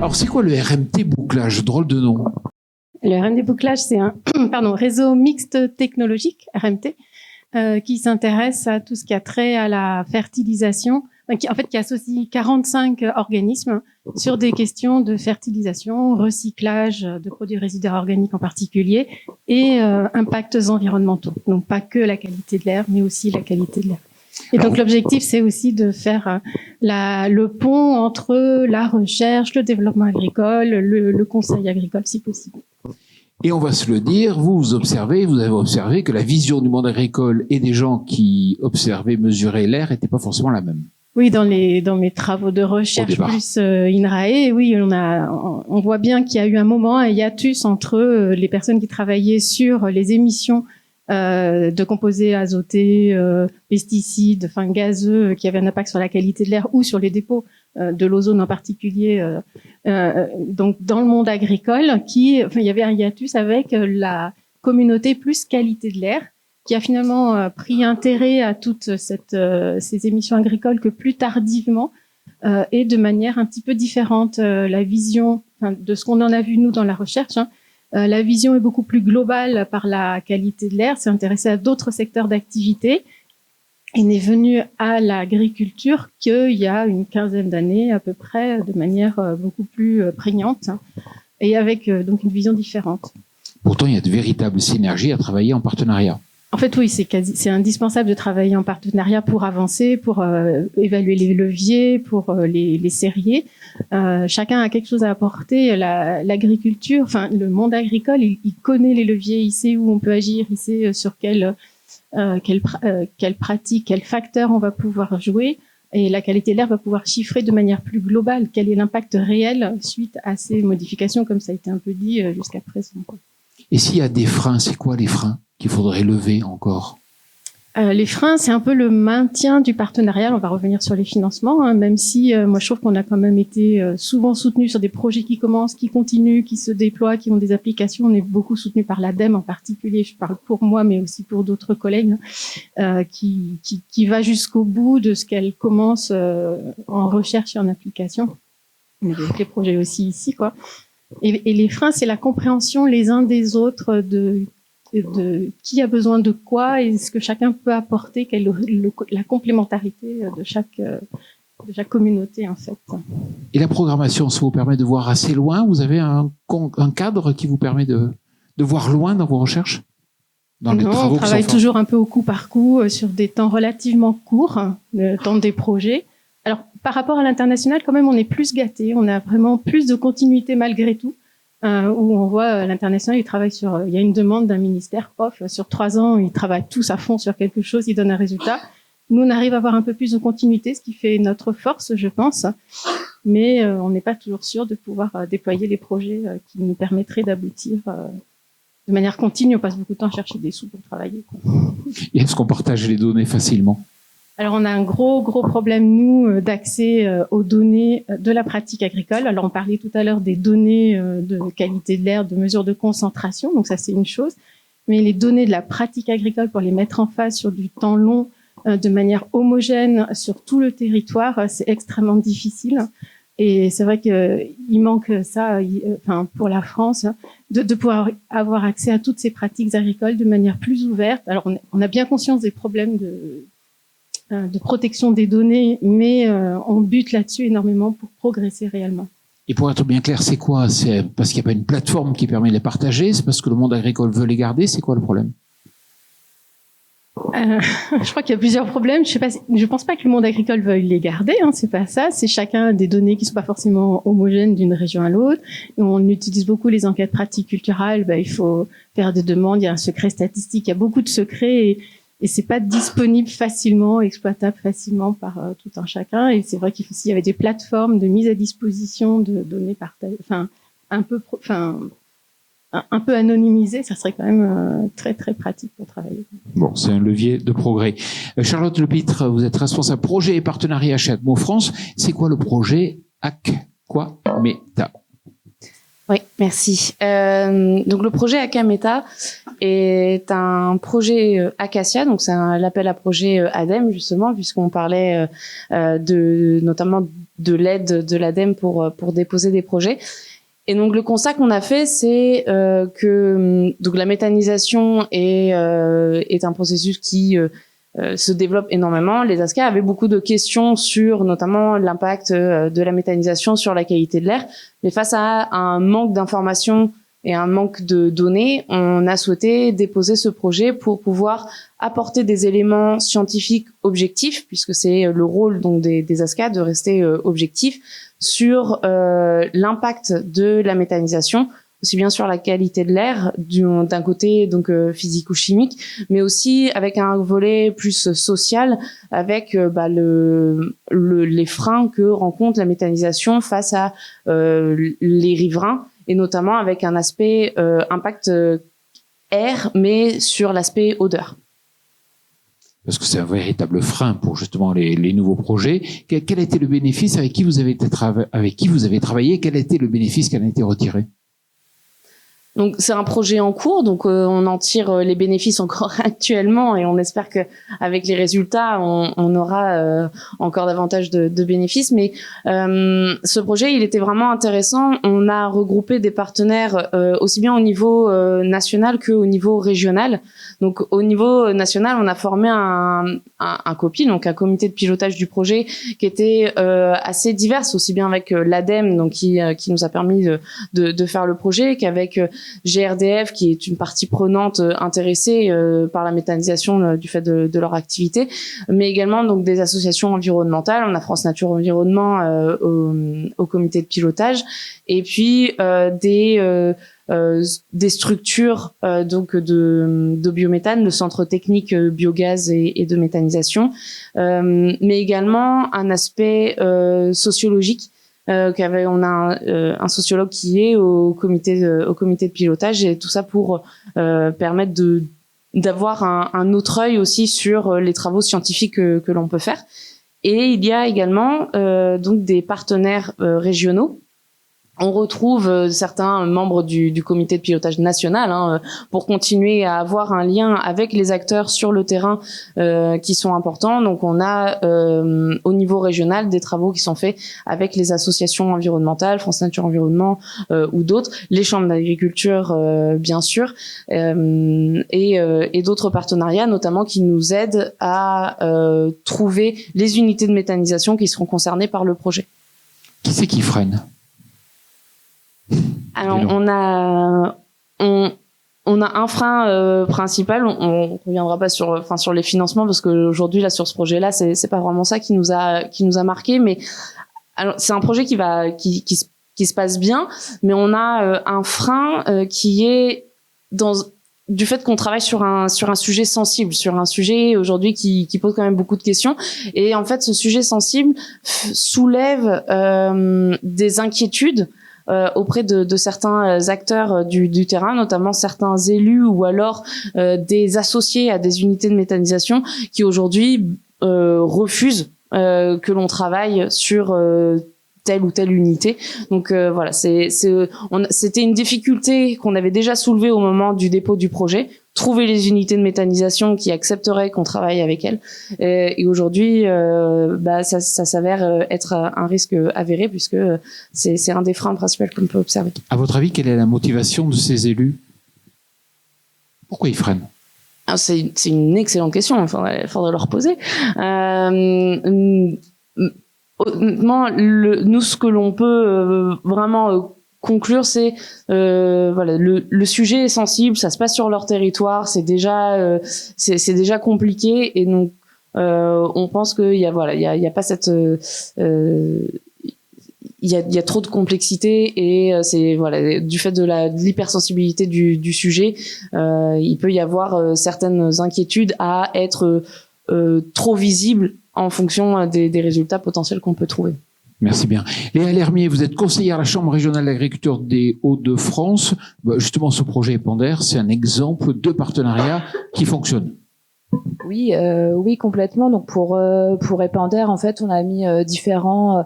Alors, c'est quoi le RMT bouclage? Drôle de nom. Le RMT bouclage, c'est un réseau mixte technologique, RMT, qui s'intéresse à tout ce qui a trait à la fertilisation, qui associe 45 organismes sur des questions de fertilisation, recyclage de produits résiduaires organiques en particulier, et impacts environnementaux. Donc pas que la qualité de l'air, mais aussi la qualité de l'air. Et donc l'objectif, c'est aussi de faire le pont entre la recherche, le développement agricole, le conseil agricole, si possible. Et on va se le dire, vous avez observé que la vision du monde agricole et des gens qui observaient, mesuraient l'air n'était pas forcément la même. Oui, dans mes travaux de recherche plus INRAE, oui, on voit bien qu'il y a eu un moment, un hiatus entre les personnes qui travaillaient sur les émissions de composés azotés, pesticides, gazeux, qui avaient un impact sur la qualité de l'air ou sur les dépôts de l'ozone en particulier. Donc, dans le monde agricole, il y avait un hiatus avec la communauté plus qualité de l'air, qui a finalement pris intérêt à toutes ces émissions agricoles que plus tardivement et de manière un petit peu différente. La vision de ce qu'on en a vu nous dans la recherche, la vision est beaucoup plus globale par la qualité de l'air, s'est intéressée à d'autres secteurs d'activité et n'est venue à l'agriculture qu'il y a une quinzaine d'années à peu près, de manière beaucoup plus prégnante et avec donc une vision différente. Pourtant, il y a de véritables synergies à travailler en partenariat. En fait, oui, c'est indispensable de travailler en partenariat pour avancer, pour évaluer les leviers, pour les serrer. Chacun a quelque chose à apporter. L'agriculture, le monde agricole, il connaît les leviers, il sait où on peut agir, il sait sur quelle pratique, quels facteurs on va pouvoir jouer. Et la qualité de l'air va pouvoir chiffrer de manière plus globale quel est l'impact réel suite à ces modifications, comme ça a été un peu dit jusqu'à présent. Et s'il y a des freins, c'est quoi les freins qu'il faudrait lever encore? Les freins, c'est un peu le maintien du partenariat. On va revenir sur les financements, même si moi je trouve qu'on a quand même été souvent soutenu sur des projets qui commencent, qui continuent, qui se déploient, qui ont des applications. On est beaucoup soutenu par l'ADEME en particulier. Je parle pour moi, mais aussi pour d'autres collègues, qui va jusqu'au bout de ce qu'elle commence en recherche et en application. On a avec les projets aussi ici, quoi. Et les freins, c'est la compréhension les uns des autres de qui a besoin de quoi et ce que chacun peut apporter, quelle est la complémentarité de chaque communauté en fait. Et la programmation, ça vous permet de voir assez loin? Vous avez un cadre qui vous permet de voir loin dans vos recherches? Non, on travaille toujours un peu au coup par coup sur des temps relativement courts, le temps des projets. Alors par rapport à l'international, quand même, on est plus gâtés, on a vraiment plus de continuité malgré tout. Où on voit l'international, il y a une demande d'un ministère, sur 3 ans, ils travaillent tous à fond sur quelque chose, ils donnent un résultat. Nous, on arrive à avoir un peu plus de continuité, ce qui fait notre force, je pense. Mais on n'est pas toujours sûr de pouvoir déployer les projets qui nous permettraient d'aboutir de manière continue. On passe beaucoup de temps à chercher des sous pour travailler. Et est-ce qu'on partage les données facilement? Alors, on a un gros problème, nous, d'accès aux données de la pratique agricole. Alors, on parlait tout à l'heure des données de qualité de l'air, de mesures de concentration. Donc, ça, c'est une chose. Mais les données de la pratique agricole, pour les mettre en face sur du temps long, de manière homogène sur tout le territoire, c'est extrêmement difficile. Et c'est vrai qu'il manque ça, pour la France, de pouvoir avoir accès à toutes ces pratiques agricoles de manière plus ouverte. Alors, on a bien conscience des problèmes de protection des données, mais on bute là-dessus énormément pour progresser réellement. Et pour être bien clair, c'est quoi? C'est parce qu'il n'y a pas une plateforme qui permet de les partager? C'est parce que le monde agricole veut les garder? C'est quoi le problème? Je crois qu'il y a plusieurs problèmes. Je pense pas que le monde agricole veuille les garder, c'est pas ça. C'est chacun des données qui sont pas forcément homogènes d'une région à l'autre. On utilise beaucoup les enquêtes pratiques culturales. Il faut faire des demandes. Il y a un secret statistique. Il y a beaucoup de secrets et c'est pas disponible facilement, exploitable facilement par tout un chacun. Et c'est vrai s'il y avait des plateformes de mise à disposition de données partagées, un peu anonymisées, ça serait quand même très très pratique pour travailler. Bon, c'est un levier de progrès. Charlotte Lepitre, vous êtes responsable projet et partenariat chez Atmo France. C'est quoi le projet Aquameta? Oui, merci. Donc le projet Aquameta est un projet Acacia, donc c'est l'appel à projet ADEME justement, puisqu'on parlait notamment l'aide de l'ADEME pour déposer des projets. Et donc le constat qu'on a fait, c'est que donc la méthanisation est un processus qui se développe énormément. Les ASCA avaient beaucoup de questions sur notamment l'impact de la méthanisation sur la qualité de l'air, mais face à un manque d'informations et un manque de données, on a souhaité déposer ce projet pour pouvoir apporter des éléments scientifiques objectifs, puisque c'est le rôle donc des ASCA de rester objectifs sur l'impact de la méthanisation, aussi bien sur la qualité de l'air d'un côté donc physico-chimique, mais aussi avec un volet plus social, avec les freins que rencontre la méthanisation face à les riverains, et notamment avec un aspect impact air, mais sur l'aspect odeur. Parce que c'est un véritable frein pour justement les nouveaux projets. Quel a été le bénéfice avec qui vous avez travaillé? Quel a été le bénéfice qui en a été retiré? Donc c'est un projet en cours, donc on en tire les bénéfices encore actuellement, et on espère que avec les résultats on aura encore davantage de bénéfices. Mais ce projet, il était vraiment intéressant. On a regroupé des partenaires aussi bien au niveau national qu'au niveau régional. Donc au niveau national, on a formé un COPI, donc un comité de pilotage du projet, qui était assez divers, aussi bien avec l'ADEME, donc qui nous a permis de faire le projet, qu'avec GRDF, qui est une partie prenante intéressée par la méthanisation du fait de leur activité, mais également donc des associations environnementales. On a France Nature Environnement au comité de pilotage, et puis des structures donc de biométhane, le centre technique biogaz et de méthanisation, mais également un aspect sociologique. On a un sociologue qui est au comité de pilotage, et tout ça pour permettre d'avoir un autre œil aussi sur les travaux scientifiques que l'on peut faire. Et il y a également donc des partenaires régionaux. On retrouve certains membres du comité de pilotage national pour continuer à avoir un lien avec les acteurs sur le terrain qui sont importants. Donc on a au niveau régional des travaux qui sont faits avec les associations environnementales, France Nature Environnement ou d'autres, les chambres d'agriculture bien sûr, et d'autres partenariats notamment qui nous aident à trouver les unités de méthanisation qui seront concernées par le projet. Qui c'est qui freine ? Alors on a un frein principal. On reviendra pas sur les financements, parce que aujourd'hui là sur ce projet-là c'est pas vraiment ça qui nous a marqué. Mais alors c'est un projet qui se passe bien, mais on a un frein qui est du fait qu'on travaille sur un sujet sensible, sur un sujet aujourd'hui qui pose quand même beaucoup de questions. Et en fait ce sujet sensible soulève des inquiétudes auprès de certains acteurs du terrain, notamment certains élus ou alors des associés à des unités de méthanisation qui aujourd'hui refusent que l'on travaille sur telle ou telle unité. Donc voilà, c'était une difficulté qu'on avait déjà soulevée au moment du dépôt du projet, trouver les unités de méthanisation qui accepteraient qu'on travaille avec elles. Et aujourd'hui, ça s'avère être un risque avéré, puisque c'est un des freins principaux qu'on peut observer. À votre avis, quelle est la motivation de ces élus ? Pourquoi ils freinent ? Alors, c'est une excellente question, il faudrait leur poser. Honnêtement, nous, ce que l'on peut vraiment conclure, c'est le sujet est sensible, ça se passe sur leur territoire, c'est déjà compliqué, et donc on pense qu'il y a pas cette il y a trop de complexité, et c'est du fait de l'hypersensibilité du sujet, il peut y avoir certaines inquiétudes à être trop visibles en fonction des résultats potentiels qu'on peut trouver. Merci bien. Léa Lermier, vous êtes conseillère à la Chambre régionale d'agriculture des Hauts-de-France. Justement, ce projet Épandère, c'est un exemple de partenariat qui fonctionne. Oui, complètement. Donc pour Épandère, en fait, on a mis différents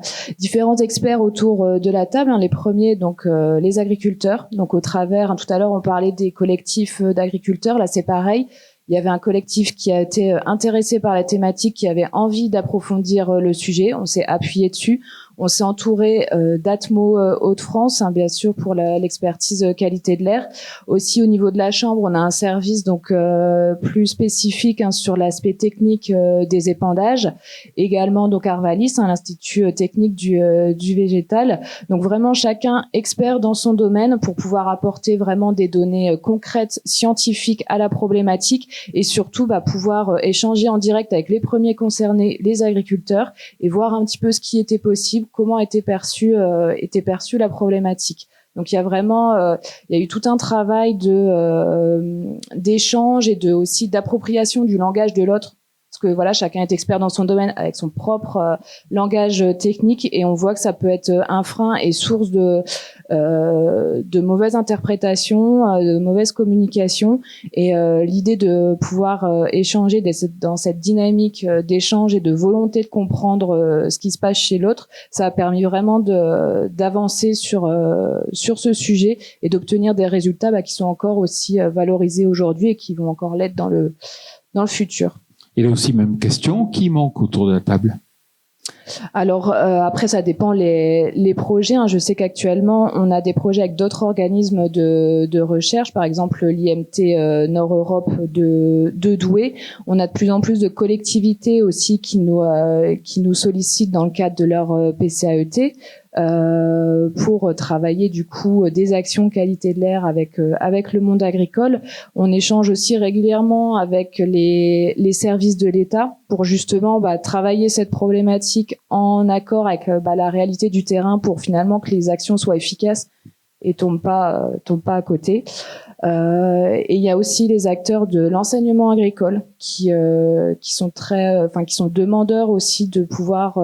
experts autour de la table. Les premiers, donc les agriculteurs. Donc au travers, tout à l'heure, on parlait des collectifs d'agriculteurs. Là, c'est pareil. Il y avait un collectif qui a été intéressé par la thématique, qui avait envie d'approfondir le sujet. On s'est appuyé dessus. On s'est entouré d'Atmo Hauts-de-France, bien sûr pour l'expertise qualité de l'air. Aussi au niveau de la chambre, on a un service donc plus spécifique sur l'aspect technique des épandages. Également donc Arvalis, l'institut technique du végétal. Donc vraiment chacun expert dans son domaine pour pouvoir apporter vraiment des données concrètes, scientifiques à la problématique et surtout pouvoir échanger en direct avec les premiers concernés, les agriculteurs, et voir un petit peu ce qui était possible, comment était perçue la problématique. Donc il y a vraiment, il y a eu tout un travail d'échange et aussi d'appropriation du langage de l'autre. Parce que voilà, chacun est expert dans son domaine avec son propre langage technique, et on voit que ça peut être un frein et source de mauvaises interprétations, de mauvaises communications. Et l'idée de pouvoir échanger dans cette dynamique d'échange et de volonté de comprendre ce qui se passe chez l'autre, ça a permis vraiment d'avancer sur ce sujet et d'obtenir des résultats qui sont encore aussi valorisés aujourd'hui et qui vont encore l'être dans le futur. Et là aussi, même question, qui manque autour de la table? Alors après, ça dépend les projets. Je sais qu'actuellement, on a des projets avec d'autres organismes de recherche, par exemple l'IMT Nord-Europe de Douai. On a de plus en plus de collectivités aussi qui nous sollicitent dans le cadre de leur PCAET. Pour travailler du coup des actions qualité de l'air avec le monde agricole. On échange aussi régulièrement avec les services de l'État pour justement travailler cette problématique en accord avec la réalité du terrain pour finalement que les actions soient efficaces et tombent pas à côté. Et il y a aussi les acteurs de l'enseignement agricole qui sont qui sont demandeurs aussi de pouvoir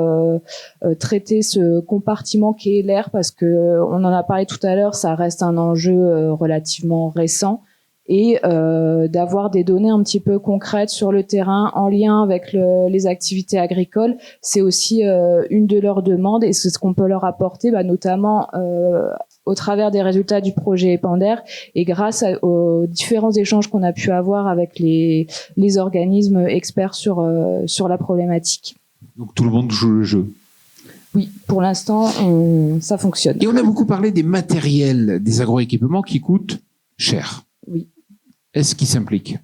traiter ce compartiment qu'est l'air, parce que on en a parlé tout à l'heure, ça reste un enjeu relativement récent, et d'avoir des données un petit peu concrètes sur le terrain en lien avec les activités agricoles, c'est aussi une de leurs demandes, et c'est ce qu'on peut leur apporter, notamment au travers des résultats du projet Épander et grâce aux différents échanges qu'on a pu avoir avec les organismes experts sur la problématique. Donc tout le monde joue le jeu. Oui, pour l'instant, ça fonctionne. Et on a beaucoup parlé des matériels, des agroéquipements qui coûtent cher. Oui. Est-ce qu'ils s'impliquent?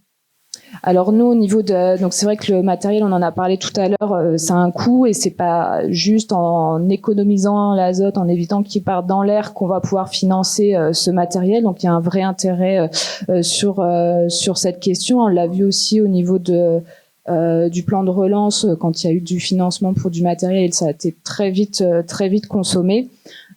Alors nous, au niveau donc c'est vrai que le matériel, on en a parlé tout à l'heure, ça a un coût, et c'est pas juste en économisant l'azote, en évitant qu'il parte dans l'air, qu'on va pouvoir financer ce matériel. Donc il y a un vrai intérêt sur cette question. On l'a vu aussi au niveau du plan de relance, quand il y a eu du financement pour du matériel, ça a été très vite consommé.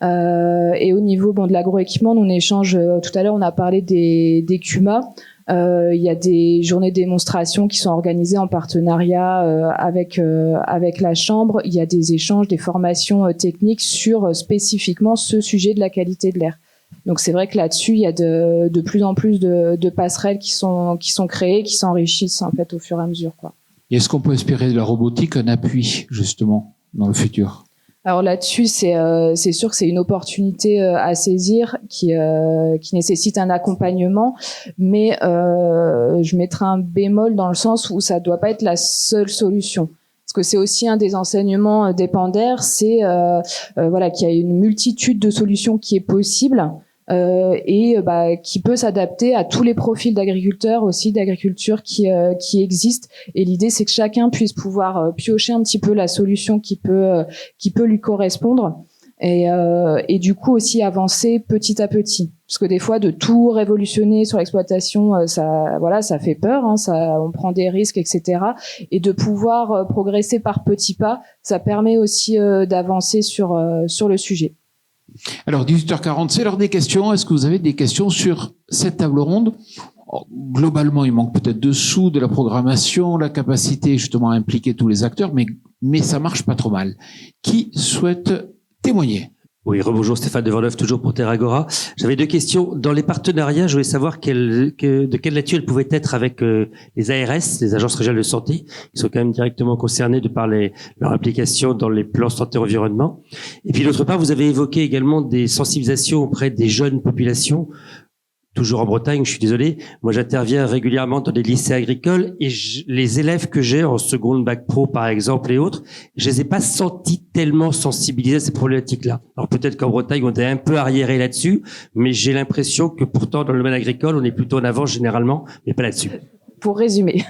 Et au niveau de l'agroéquipement, on échange. Tout à l'heure, on a parlé des CUMA. Il y a des journées de démonstration qui sont organisées en partenariat avec la chambre. Il y a des échanges, des formations techniques sur spécifiquement ce sujet de la qualité de l'air. Donc c'est vrai que là-dessus, il y a de plus en plus de passerelles qui sont créées, qui s'enrichissent en fait au fur et à mesure, quoi. Et est-ce qu'on peut espérer de la robotique un appui justement dans le futur? Alors là-dessus, c'est sûr que c'est une opportunité à saisir qui nécessite un accompagnement, mais je mettrai un bémol dans le sens où ça doit pas être la seule solution. Parce que c'est aussi un des enseignements d'Épander, c'est qu'il y a une multitude de solutions qui est possible. Et qui peut s'adapter à tous les profils d'agriculteurs aussi, d'agriculture qui existent. Et l'idée, c'est que chacun puisse pouvoir piocher un petit peu la solution qui peut lui correspondre, et du coup aussi avancer petit à petit. Parce que des fois, de tout révolutionner sur l'exploitation, ça fait peur, on prend des risques, etc. Et de pouvoir progresser par petits pas, ça permet aussi d'avancer sur le sujet. Alors, 18h40, c'est l'heure des questions. Est-ce que vous avez des questions sur cette table ronde? Globalement, il manque peut-être de sous, de la programmation, la capacité justement à impliquer tous les acteurs, mais ça marche pas trop mal. Qui souhaite témoigner? Oui, rebonjour, Stéphane Deverneuve, toujours pour Terragora. J'avais deux questions. Dans les partenariats, je voulais savoir de quelle nature elles pouvaient être avec les ARS, les agences régionales de santé, qui sont quand même directement concernées de par leur implication dans les plans santé-environnement. Et puis d'autre part, vous avez évoqué également des sensibilisations auprès des jeunes populations. toujours en Bretagne, je suis désolé. Moi, j'interviens régulièrement dans des lycées agricoles et les élèves que j'ai en seconde bac pro, par exemple, et autres, je les ai pas sentis tellement sensibilisés à ces problématiques-là. Alors peut-être qu'en Bretagne, on est un peu arriéré là-dessus, mais j'ai l'impression que pourtant, dans le domaine agricole, on est plutôt en avance généralement, mais pas là-dessus. Pour résumer,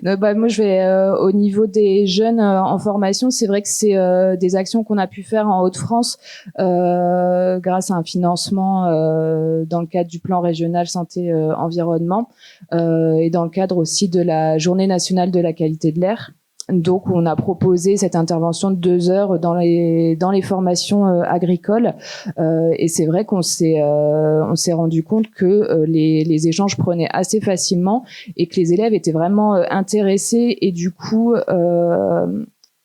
moi je vais au niveau des jeunes en formation, c'est vrai que c'est des actions qu'on a pu faire en Hauts-de-France grâce à un financement dans le cadre du plan régional santé environnement et dans le cadre aussi de la Journée nationale de la qualité de l'air. Donc, on a proposé cette intervention de 2 heures dans les formations agricoles, et c'est vrai qu'on s'est rendu compte que les échanges prenaient assez facilement et que les élèves étaient vraiment intéressés et du coup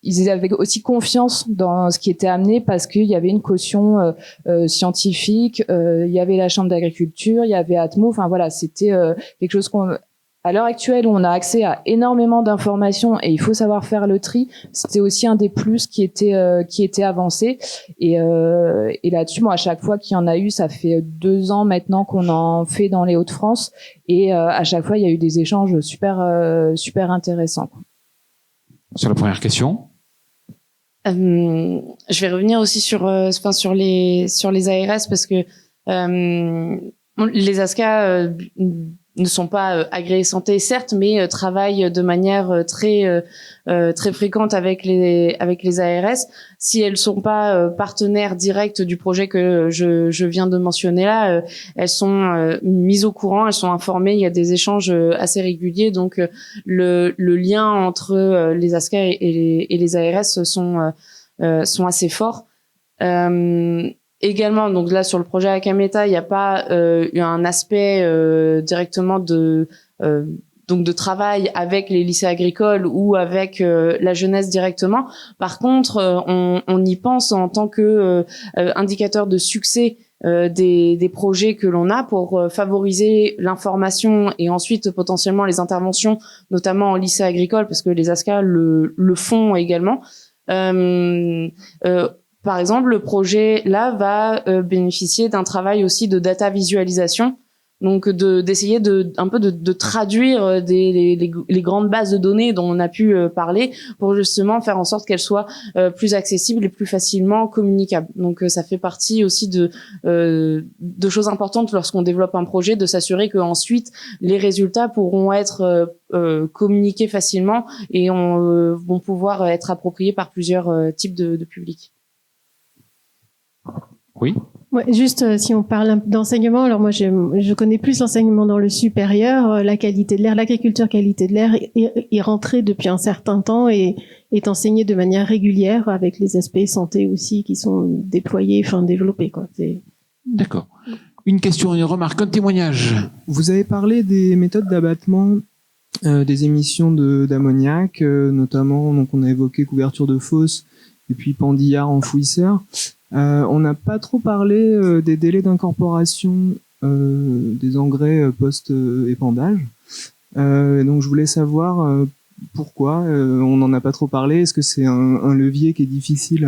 ils avaient aussi confiance dans ce qui était amené parce qu'il y avait une caution scientifique, il y avait la chambre d'agriculture, il y avait Atmo, enfin voilà, c'était quelque chose à l'heure actuelle, où on a accès à énormément d'informations et il faut savoir faire le tri, c'était aussi un des plus qui était avancé. Et là-dessus, moi, à chaque fois qu'il y en a eu, ça fait 2 ans maintenant qu'on en fait dans les Hauts-de-France, et à chaque fois, il y a eu des échanges super intéressants. Sur la première question. Je vais revenir aussi sur les ARS parce que les ASCA ne sont pas agréés santé, certes, mais travaillent de manière très fréquente avec les ARS. Si elles sont pas partenaires directs du projet que je viens de mentionner là, elles sont mises au courant, elles sont informées. Il y a des échanges assez réguliers, donc le lien entre les ASCA et les ARS sont assez forts. Également, donc là sur le projet Akameta, il n'y a pas eu un aspect directement de travail avec les lycées agricoles ou avec la jeunesse directement. Par contre, on y pense en tant que indicateur de succès des projets que l'on a pour favoriser l'information et ensuite potentiellement les interventions, notamment en lycée agricole, parce que les ASCA le font également. Par exemple, le projet là va bénéficier d'un travail aussi de data visualisation, donc d'essayer un peu de traduire les grandes bases de données dont on a pu parler pour justement faire en sorte qu'elles soient plus accessibles et plus facilement communicables. Donc ça fait partie aussi de choses importantes lorsqu'on développe un projet, de s'assurer que ensuite les résultats pourront être communiqués facilement et vont pouvoir être appropriés par plusieurs types de publics. Oui. Ouais, juste si on parle d'enseignement, alors moi je connais plus l'enseignement dans le supérieur, la qualité de l'air, l'agriculture qualité de l'air est rentrée depuis un certain temps et est enseignée de manière régulière avec les aspects santé aussi qui sont déployés, développés quoi. D'accord. Une question, une remarque, un témoignage. Vous avez parlé des méthodes d'abattement des émissions d'ammoniac, notamment donc on a évoqué couverture de fosse et puis pandillard enfouisseur. On n'a pas trop parlé des délais d'incorporation des engrais post-épandage. Donc je voulais savoir pourquoi on n'en a pas trop parlé. Est-ce que c'est un levier qui est difficile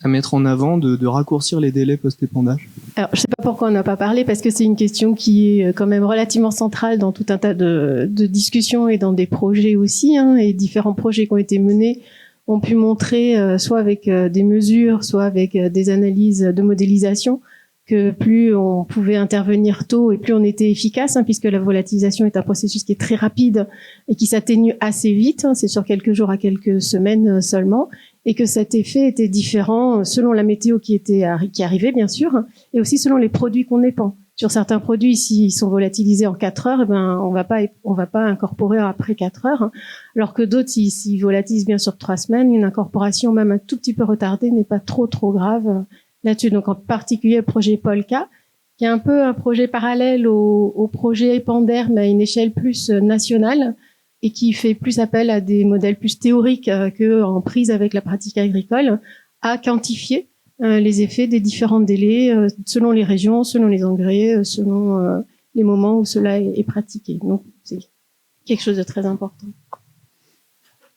à mettre en avant, de raccourcir les délais post-épandage? Alors, je sais pas pourquoi on n'a pas parlé, parce que c'est une question qui est quand même relativement centrale dans tout un tas de discussions et dans des projets aussi, et différents projets qui ont été menés ont pu montrer, soit avec des mesures, soit avec des analyses de modélisation, que plus on pouvait intervenir tôt et plus on était efficace, puisque la volatilisation est un processus qui est très rapide et qui s'atténue assez vite, c'est sur quelques jours à quelques semaines seulement, et que cet effet était différent selon la météo qui arrivait bien sûr, et aussi selon les produits qu'on épand. Sur certains produits, s'ils sont volatilisés en 4 heures, on va pas incorporer après 4 heures. Alors que d'autres, s'ils volatilisent bien sur 3 semaines, une incorporation même un tout petit peu retardée n'est pas trop grave là-dessus. Donc, en particulier, le projet Polka, qui est un peu un projet parallèle au projet Epander, mais à une échelle plus nationale, et qui fait plus appel à des modèles plus théoriques que en prise avec la pratique agricole, à quantifier les effets des différents délais selon les régions, selon les engrais, selon les moments où cela est pratiqué. Donc, c'est quelque chose de très important.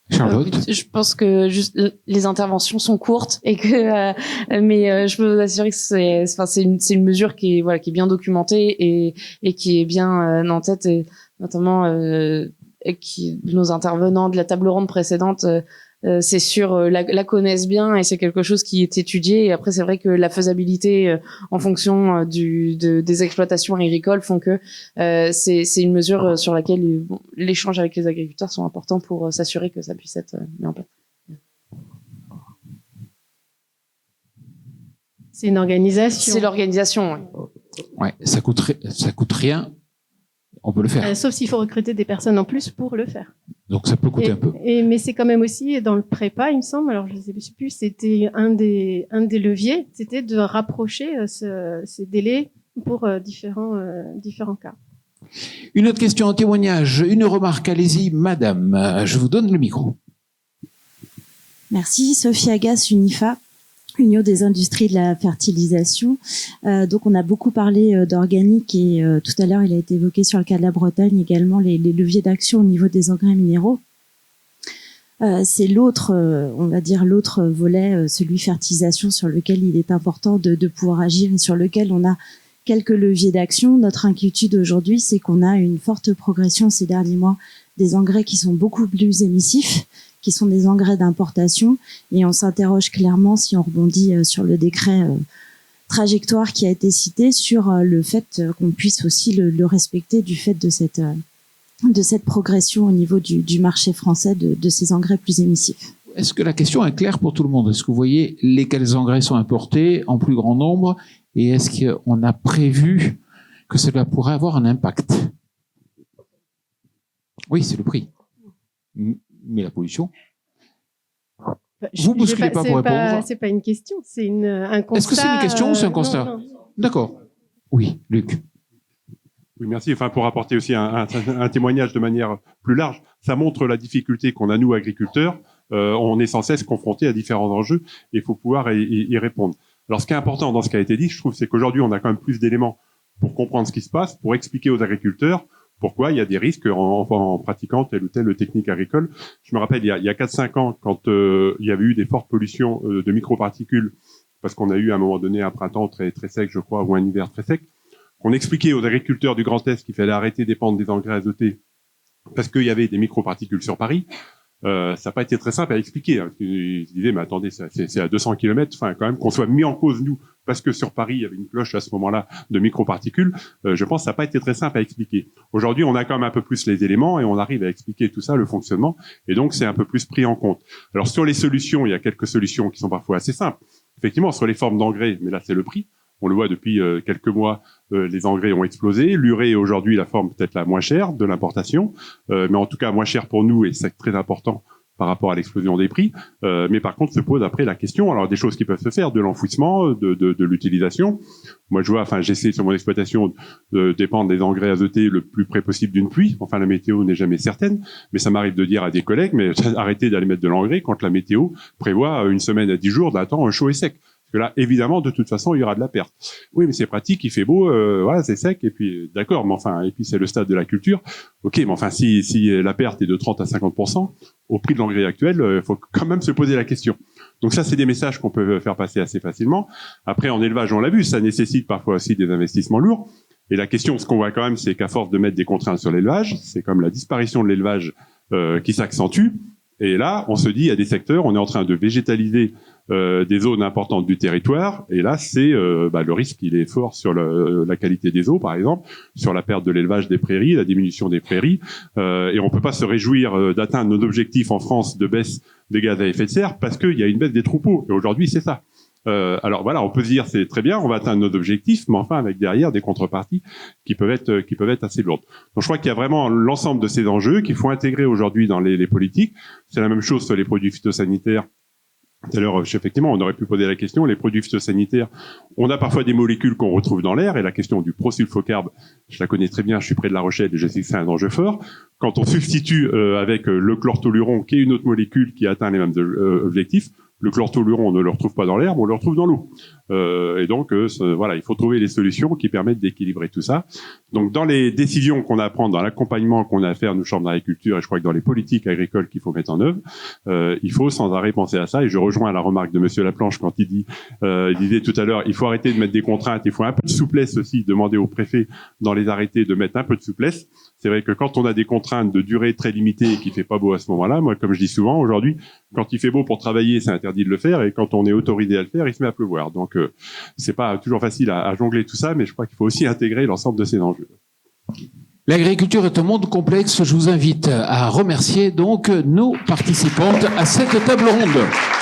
Charlotte. Je pense que juste les interventions sont courtes et que mais je peux vous assurer que c'est une mesure qui est bien documentée et qui est bien en tête, et notamment nos intervenants de la table ronde précédente c'est sûr la connaissent bien, et c'est quelque chose qui est étudié. Et après c'est vrai que la faisabilité en fonction des exploitations agricoles font que c'est une mesure sur laquelle l'échange avec les agriculteurs sont importants pour s'assurer que ça puisse être mis en place. C'est une organisation. C'est l'organisation. Ouais, ça coûte rien. On peut le faire. Sauf s'il faut recruter des personnes en plus pour le faire. Donc ça peut coûter un peu. Mais c'est quand même aussi dans le prépa, il me semble. Alors je ne sais plus. C'était un des leviers, c'était de rapprocher ces délais pour différents cas. Une autre question, un témoignage, une remarque. Allez-y, madame. Je vous donne le micro. Merci, Sophie Agas, UNIFA. Union des industries de la fertilisation. Donc on a beaucoup parlé d'organique et tout à l'heure il a été évoqué sur le cas de la Bretagne également les leviers d'action au niveau des engrais minéraux. C'est l'autre, on va dire l'autre volet, celui fertilisation, sur lequel il est important de pouvoir agir et sur lequel on a quelques leviers d'action. Notre inquiétude aujourd'hui, c'est qu'on a une forte progression ces derniers mois des engrais qui sont beaucoup plus émissifs, qui sont des engrais d'importation, et on s'interroge clairement, si on rebondit sur le décret trajectoire qui a été cité, sur le fait qu'on puisse aussi le respecter du fait de cette progression au niveau du marché français de ces engrais plus émissifs. Est-ce que la question est claire pour tout le monde? Est-ce que vous voyez lesquels engrais sont importés en plus grand nombre, et est-ce qu'on a prévu que cela pourrait avoir un impact? Oui, c'est le prix. Mais la pollution. Vous bousculez pas pour répondre. C'est pas une question, c'est un constat. Est-ce que c'est une question ou c'est un constat? Non. D'accord. Oui, Luc. Oui, merci. Enfin, pour apporter aussi un témoignage de manière plus large, ça montre la difficulté qu'on a, nous, agriculteurs. On est sans cesse confrontés à différents enjeux et il faut pouvoir y répondre. Alors, ce qui est important dans ce qui a été dit, je trouve, c'est qu'aujourd'hui, on a quand même plus d'éléments pour comprendre ce qui se passe, pour expliquer aux agriculteurs pourquoi il y a des risques en pratiquant telle ou telle technique agricole. Je me rappelle, il y a 4-5 ans, quand il y avait eu des fortes pollutions de microparticules, parce qu'on a eu à un moment donné un printemps très, très sec, je crois, ou un hiver très sec, on expliquait aux agriculteurs du Grand Est qu'il fallait arrêter d'épandre des engrais azotés parce qu'il y avait des microparticules sur Paris. Ça n'a pas été très simple à expliquer. Hein. Ils se disaient, mais attendez, c'est à 200 km, enfin, quand même, qu'on soit mis en cause, nous, parce que sur Paris, il y avait une cloche à ce moment-là de microparticules. Je pense que ça n'a pas été très simple à expliquer. Aujourd'hui, on a quand même un peu plus les éléments et on arrive à expliquer tout ça, le fonctionnement, et donc c'est un peu plus pris en compte. Alors, sur les solutions, il y a quelques solutions qui sont parfois assez simples. Effectivement, sur les formes d'engrais, mais là, c'est le prix. On le voit depuis quelques mois, les engrais ont explosé. L'urée est aujourd'hui la forme peut-être la moins chère de l'importation, mais en tout cas moins chère pour nous, et c'est très important par rapport à l'explosion des prix. Mais par contre, se pose après la question, alors des choses qui peuvent se faire, de l'enfouissement, de l'utilisation. Moi, je vois, enfin, j'essaie sur mon exploitation de dépendre des engrais azotés le plus près possible d'une pluie. Enfin, la météo n'est jamais certaine, mais ça m'arrive de dire à des collègues, mais arrêtez d'aller mettre de l'engrais quand la météo prévoit une semaine à 10 jours d'un temps chaud et sec. Parce que là, évidemment, de toute façon, il y aura de la perte. Oui, mais c'est pratique, il fait beau, voilà, c'est sec, et puis, d'accord, mais enfin, et puis c'est le stade de la culture. Ok, mais enfin, si la perte est de 30 à 50%, au prix de l'engrais actuel, il faut quand même se poser la question. Donc ça, c'est des messages qu'on peut faire passer assez facilement. Après, en élevage, on l'a vu, ça nécessite parfois aussi des investissements lourds. Et la question, ce qu'on voit quand même, c'est qu'à force de mettre des contraintes sur l'élevage, c'est comme la disparition de l'élevage qui s'accentue. Et là, on se dit, il y a des secteurs, on est en train de végétaliser des zones importantes du territoire, et là, c'est le risque, il est fort sur la qualité des eaux, par exemple, sur la perte de l'élevage des prairies, la diminution des prairies, et on peut pas se réjouir d'atteindre nos objectifs en France de baisse des gaz à effet de serre parce qu'il y a une baisse des troupeaux, et aujourd'hui, c'est ça. Alors voilà, on peut se dire c'est très bien, on va atteindre nos objectifs, mais enfin avec derrière des contreparties qui peuvent être assez lourdes. Donc je crois qu'il y a vraiment l'ensemble de ces enjeux qu'il faut intégrer aujourd'hui dans les politiques. C'est la même chose sur les produits phytosanitaires. Tout à l'heure, effectivement, on aurait pu poser la question, les produits phytosanitaires, on a parfois des molécules qu'on retrouve dans l'air, et la question du prosulfocarbe, je la connais très bien, je suis près de La Rochelle et je sais que c'est un enjeu fort. Quand on substitue avec le chlortoluron, qui est une autre molécule qui atteint les mêmes objectifs, le chlortoluron, on ne le retrouve pas dans l'air, mais on le retrouve dans l'eau. Et donc, voilà, il faut trouver les solutions qui permettent d'équilibrer tout ça. Donc, dans les décisions qu'on a à prendre, dans l'accompagnement qu'on a à faire, nous, Chambre d'agriculture, et je crois que dans les politiques agricoles qu'il faut mettre en œuvre, il faut sans arrêt penser à ça. Et je rejoins la remarque de Monsieur Laplanche quand il disait tout à l'heure, il faut arrêter de mettre des contraintes, il faut un peu de souplesse aussi, demander au préfet dans les arrêtés de mettre un peu de souplesse. C'est vrai que quand on a des contraintes de durée très limitée et qu'il fait pas beau à ce moment-là, moi, comme je dis souvent, aujourd'hui, quand il fait beau pour travailler, c'est interdit de le faire, et quand on est autorisé à le faire, il se met à pleuvoir. Donc, c'est pas toujours facile à jongler tout ça, mais je crois qu'il faut aussi intégrer l'ensemble de ces enjeux. L'agriculture est un monde complexe. Je vous invite à remercier donc nos participantes à cette table ronde.